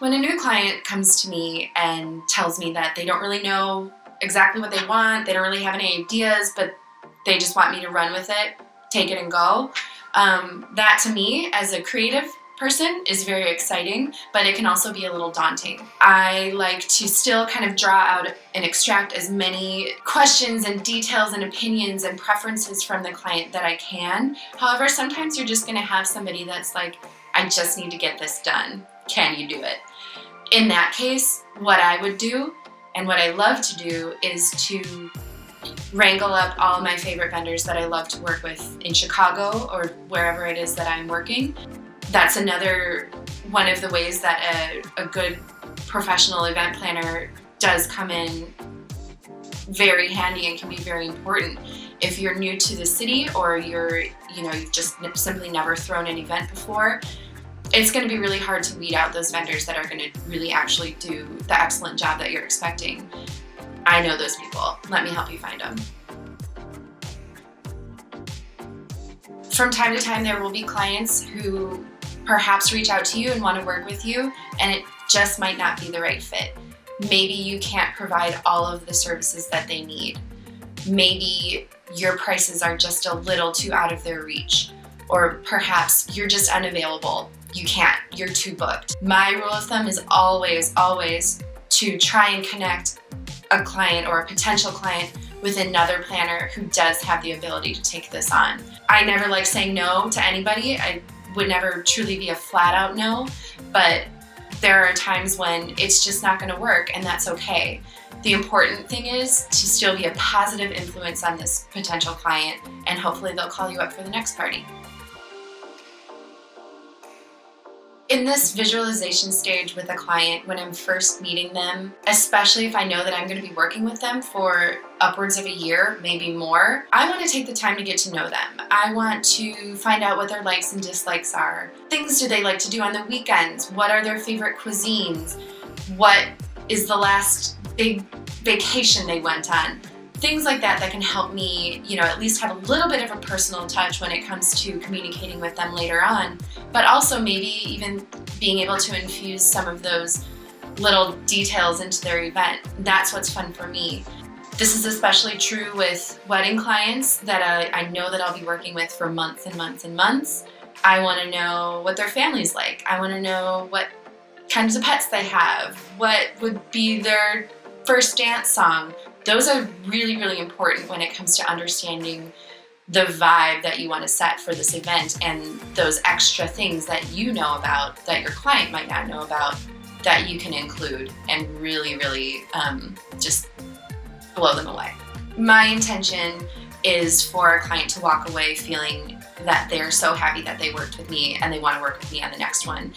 When a new client comes to me and tells me that they don't really know exactly what they want, they don't really have any ideas, but they just want me to run with it, take it and go, that to me as a creative person is very exciting, but it can also be a little daunting. I like to still kind of draw out and extract as many questions and details and opinions and preferences from the client that I can. However, sometimes you're just gonna have somebody that's like, I just need to get this done. Can you do it? In that case, what I would do and what I love to do is to wrangle up all of my favorite vendors that I love to work with in Chicago or wherever it is that I'm working. That's another one of the ways that a good professional event planner does come in very handy and can be very important. If you're new to the city or you've just simply never thrown an event before, it's going to be really hard to weed out those vendors that are going to really actually do the excellent job that you're expecting. I know those people. Let me help you find them. From time to time, there will be clients who perhaps reach out to you and want to work with you, and it just might not be the right fit. Maybe you can't provide all of the services that they need. Maybe your prices are just a little too out of their reach, or perhaps you're just unavailable. You can't, you're too booked. My rule of thumb is always to try and connect a client or a potential client with another planner who does have the ability to take this on. I never like saying no to anybody. I would never truly be a flat out no, but there are times when it's just not gonna work, and that's okay. The important thing is to still be a positive influence on this potential client, and hopefully they'll call you up for the next party. In this visualization stage with a client, when I'm first meeting them, especially if I know that I'm going to be working with them for upwards of a year, maybe more, I want to take the time to get to know them. I want to find out what their likes and dislikes are. Things do they like to do on the weekends? What are their favorite cuisines? What is the last big vacation they went on? Things like that can help me, at least have a little bit of a personal touch when it comes to communicating with them later on, but also maybe even being able to infuse some of those little details into their event. That's what's fun for me. This is especially true with wedding clients that I know that I'll be working with for months and months and months. I want to know what their family's like. I want to know what kinds of pets they have, what would be their first dance song. Those are really, really important when it comes to understanding the vibe that you want to set for this event and those extra things that you know about that your client might not know about that you can include and really, really just blow them away. My intention is for a client to walk away feeling that they're so happy that they worked with me and they want to work with me on the next one.